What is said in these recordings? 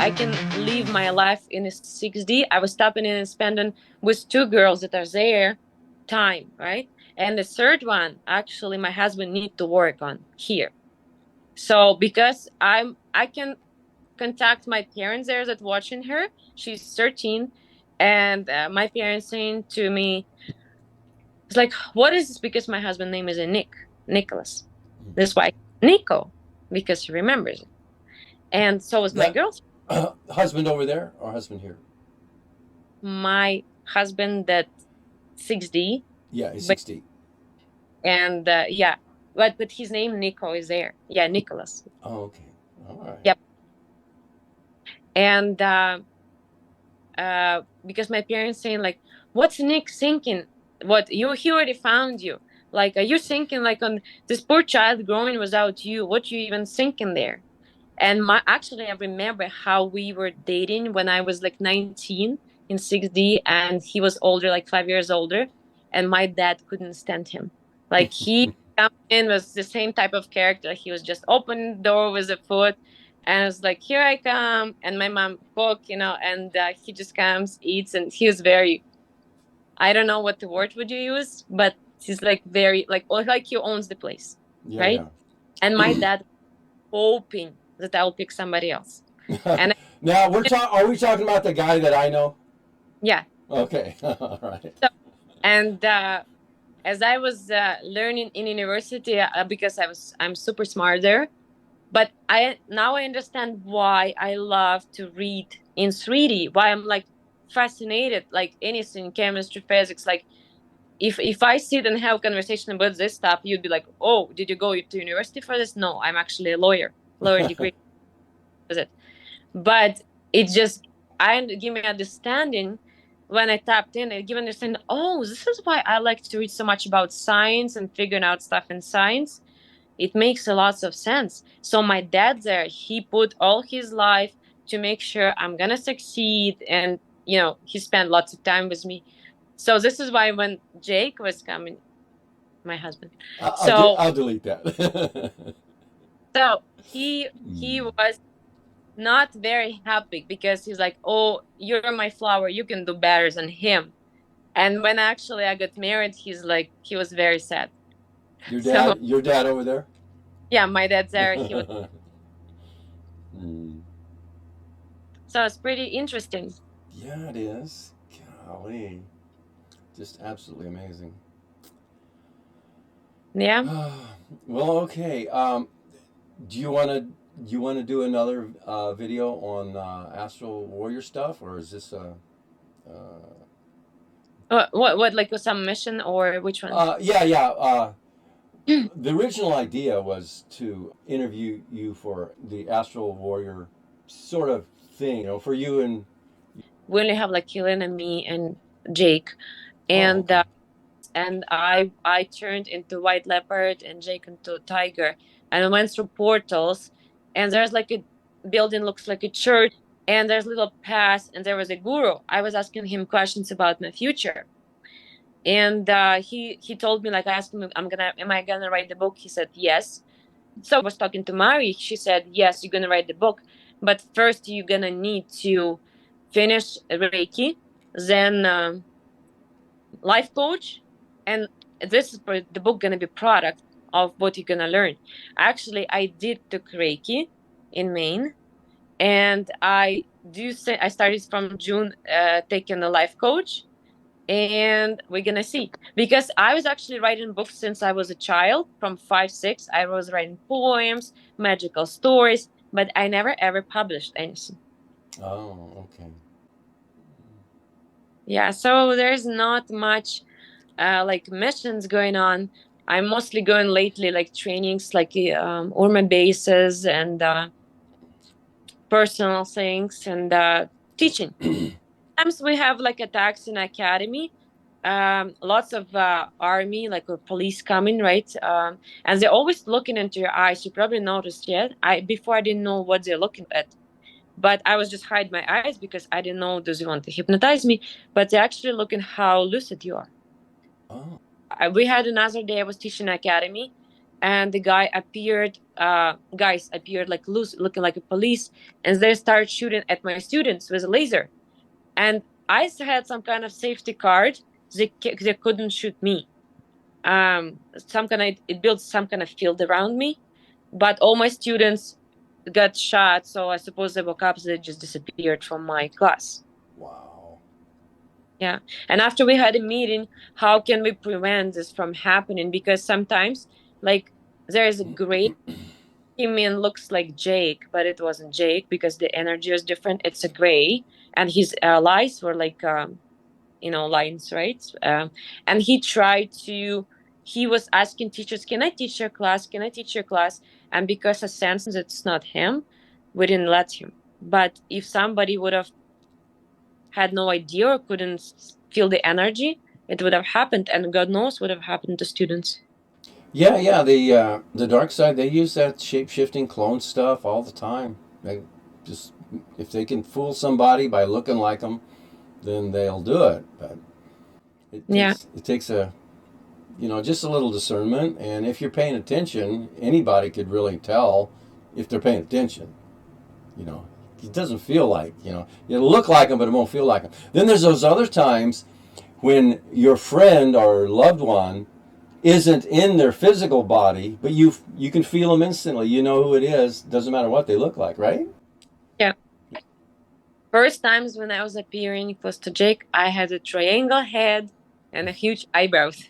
I can live my life in a 6D. I was stopping and spending with two girls that are there time, right? And the third one, actually, my husband need to work on here. So because I can contact my parents there that watching her. She's 13, and my parents saying to me, "It's like, what is this?" Because my husband name is a Nicholas. That's why Nico, because he remembers it. And so is my That girlfriend. husband over there or husband here? My husband that 6D, Yeah, he's but 60. and yeah, but his name Nico is there. Yeah, Nicholas. Oh, okay. All right. Yep. And because my parents saying like, "What's Nick thinking? What you he already found you? Like, are you thinking like on this poor child growing without you? What you even thinking there?" And my actually, I remember how we were dating when I was like 19 in 6D, and he was older, like 5 years older, and my dad couldn't stand him. Like he come in was the same type of character. He was just open the door with a foot, and it's like, "Here I come," and my mom cook, and he just comes, eats, and he was very, I don't know what the word would you use, but he's like very like he owns the place, Yeah, right? And my yeah. dad hoping that I'll pick somebody else. And Now Are we talking about the guy that I know? yeah, Okay. All right. so, and as I was learning in university, because I'm super smart there, but I understand why I love to read in 3D. Why I'm like fascinated, like anything, chemistry, physics. Like if I sit and have a conversation about this stuff, you'd be like, "Oh, did you go to university for this?" No, I'm actually a lawyer degree. Is it? But it just I give me understanding when I tapped in. It give understanding. Oh, this is why I like to read so much about science and figuring out stuff in science. It makes a lot of sense. So my dad there, he put all his life to make sure I'm gonna succeed, and he spent lots of time with me. So this is why when Jake was coming, my husband, so I'll delete that. so he was not very happy because he's like, "Oh, you're my flower. You can do better than him." And when actually I got married, he was very sad. So Your dad over there? yeah, my dad's there. He was Mm. so it's pretty interesting. Yeah, it is. Golly. Just absolutely amazing. Yeah. Well, okay. Do you want to do another video on Astral Warrior stuff, or is this uh, What like some mission or which one? yeah, yeah. The original idea was to interview you for the Astral Warrior sort of thing, for you and. We only have like Helena, me, and Jake, Oh, and okay. I turned into white leopard and Jake into tiger, and I went through portals, and there's like a building looks like a church, and there's little path, and there was a guru. I was asking him questions about my future, and he told me, like, I asked him, am I gonna write the book? He said yes. So I was talking to Mari. She said yes, you're gonna write the book, but first you're gonna need to finish Reiki, then life coach, and this is the book gonna be product of what you're gonna learn. Actually, I did took Reiki in Maine, and I started from June taking a life coach, and we're gonna see, because I was actually writing books since I was a child. From 5 6 I was writing poems, magical stories, but I never ever published anything. Oh, okay. Yeah, so there's not much like missions going on. I'm mostly going lately like trainings, like Urma bases and personal things, and teaching. Sometimes we have like attacks in academy, lots of army like or police coming, right? And they're always looking into your eyes. You probably noticed, yet I before I didn't know what they're looking at, but I was just hide my eyes because I didn't know, does he want to hypnotize me? But they're actually looking how lucid you are. Oh. we had another day I was teaching academy, and the guys appeared like loose, looking like a police, and they started shooting at my students with a laser. And I had some kind of safety card. They couldn't shoot me. Some kind of it built some kind of field around me, but all my students got shot. So I suppose they woke up. They just disappeared from my class. Wow. Yeah. And after we had a meeting, how can we prevent this from happening? Because sometimes, like, there is a gray, came in looks like Jake, but it wasn't Jake because the energy was different. It's a gray, and his lies were like, lines, right? And he tried to. He was asking teachers, "Can I teach your class? Can I teach your class?" And because I sensed it's not him, we didn't let him. But if somebody would have had no idea or couldn't feel the energy, it would have happened, and God knows what have happened to students. Yeah, yeah. The dark side, they use that shape shifting clone stuff all the time. They just, if they can fool somebody by looking like them, then they'll do it. But Yeah, it takes a, just a little discernment. And if you're paying attention, anybody could really tell if they're paying attention. You know, it doesn't feel like, it'll look like them, but it won't feel like them. Then there's those other times when your friend or loved one isn't in their physical body, but you can feel them instantly. You know who it is. Doesn't matter what they look like, right? yeah. First times when I was appearing close to Jake, I had a triangle head and a huge eyebrows.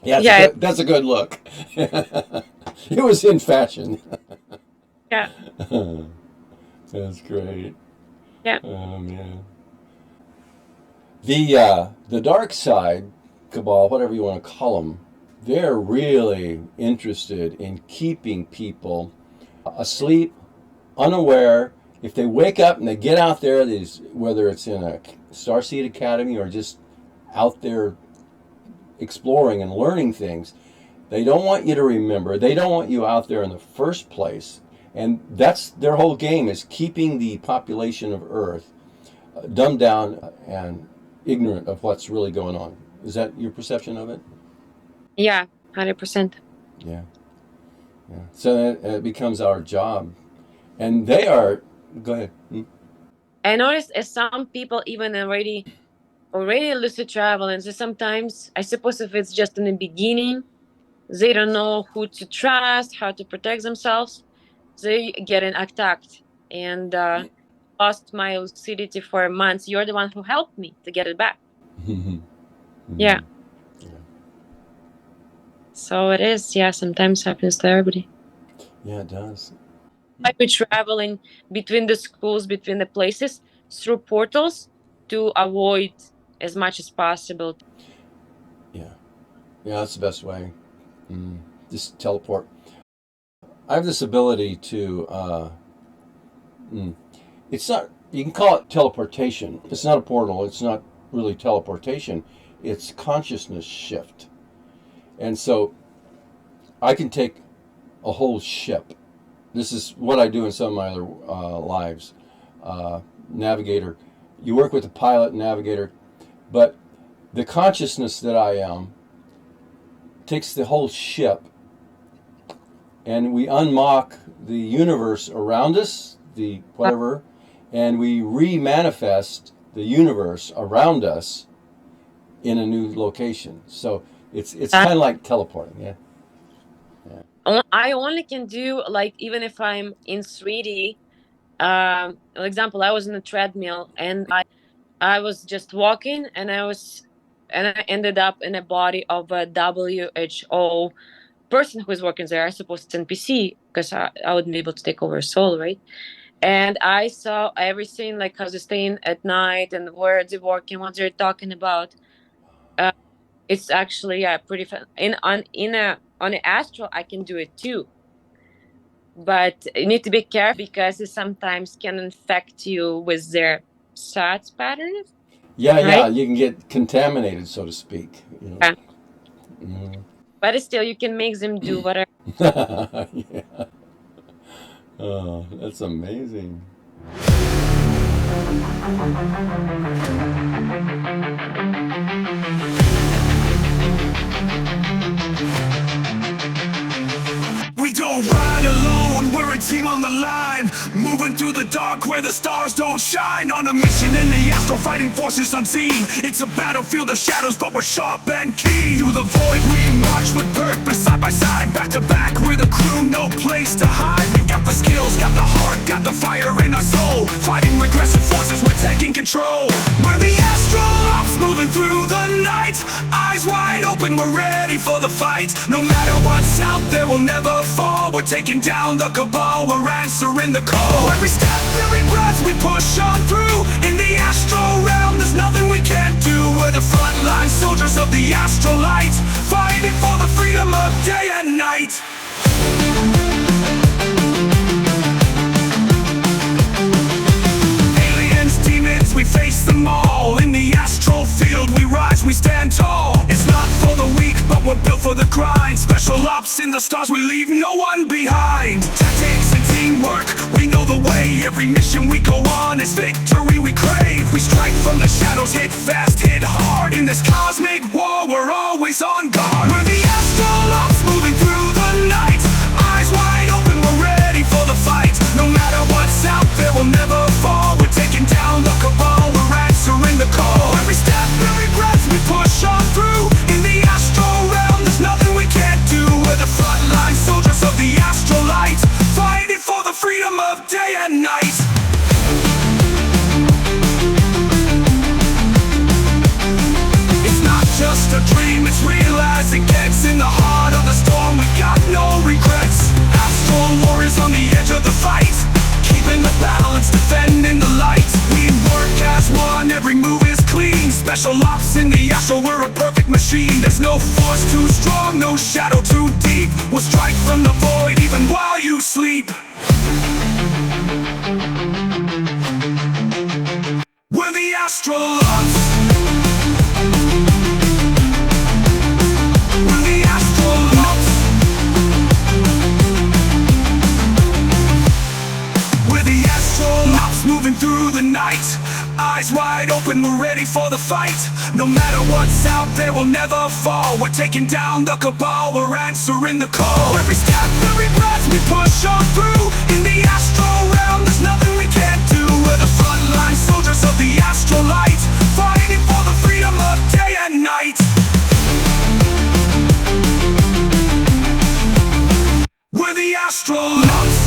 Yeah, Yeah, that's a good look. It was in fashion. yeah, That's great. yeah. Oh man. The dark side, cabal, whatever you want to call them, they're really interested in keeping people asleep, unaware. If they wake up and they get out there, whether it's in a Starseed Academy or just out there exploring and learning things, they don't want you to remember. They don't want you out there in the first place. And that's their whole game, is keeping the population of Earth dumbed down and ignorant of what's really going on. Is that your perception of it? Yeah, 100%. Yeah. Yeah. So it becomes our job. And they are, go ahead. I noticed as some people even already lucid travel, and so sometimes I suppose if it's just in the beginning, they don't know who to trust, how to protect themselves. They get attacked, and lost my lucidity for months. You're the one who helped me to get it back. Yeah. Yeah. So it is. Yeah. Sometimes happens to everybody. Yeah, it does. I've been traveling between the schools, between the places through portals to avoid as much as possible. Yeah. Yeah, that's the best way. Just teleport. I have this ability to, it's not, you can call it teleportation. It's not a portal. It's not really teleportation. It's consciousness shift. And so I can take a whole ship. This is what I do in some of my other lives. Navigator. You work with the pilot and navigator, but the consciousness that I am takes the whole ship, and we unmock the universe around us, the whatever, and we re-manifest the universe around us in a new location. So it's kind of like teleporting. Yeah. I only can do like even if I'm in 3D. For example, I was in a treadmill and I was just walking and I ended up in a body of a WHO person who is working there. I suppose it's NPC because I wouldn't be able to take over a soul, right? And I saw everything, like how they're staying at night and where they're working, what they're talking about. Uh, it's actually pretty fun. On the astral, I can do it too, but you need to be careful because it sometimes can infect you with their thoughts patterns, Yeah, yeah. right? You can get contaminated, so to speak. Yeah. Mhm. But still, you can make them do whatever. Yeah. Oh, that's amazing. moving through the dark where the stars don't shine. On a mission in the astral, fighting forces unseen. It's a battlefield of shadows, but we're sharp and keen. Through the void we march with purpose, side by side, back to back. We're the crew, no place to hide. We got the skills, got the heart, got the fire in our soul. Fighting regressive forces, we're taking control. We're the Astrolopes, moving through the night. Eyes wide open, we're ready for the fight. No matter what's out there, we'll never fall. We're taking down the cabal, we're answering the call. Every step, every breath, we push on through. In the astral realm, there's nothing we can't do. We're the frontline soldiers of the astral light, fighting for the freedom of day and night. Aliens, demons, we face them all. In the astral field, we rise, we stand tall. It's not for the weak, but we're built for the grind. Special ops in the stars, we leave no one behind. Tactics and teamwork, we know the way. Every mission we go on is victory we crave. We strike from the shadows, hit fast, hit hard. In this cosmic war, we're always on guard. We're the Astrolopes, moving through the night. Eyes wide open, we're ready for the fight. No matter what's out there, we'll never fall. We're taking down the cabal, we're answering the call. Every step, every breath, we push on through. In the astral realm, there's nothing we can't do. We're the frontline soldiers of the astral light, fighting for the freedom of day and night. It's not just a dream, it's real as it gets. In the heart of the storm, we got no regrets. Astral warriors on the edge of the fight, keeping the balance, defending the light. We work as one, every move is clean. Special ops in the astral, we're a perfect machine. There's no force too strong, no shadow too deep. We'll strike from the void even while you sleep. We're the Astrolopes. We're the Astrolopes. We're the Astrolopes, moving through the night. Eyes wide open, we're ready for the fight. No matter what's out there, we'll never fall. We're taking down the cabal, we're answering the call. Every step, every breath, we push on through. In the astral realm, there's nothing we can't do. We're the frontline soldiers of the astral light, fighting for the freedom of day and night. We're the Astrolopes.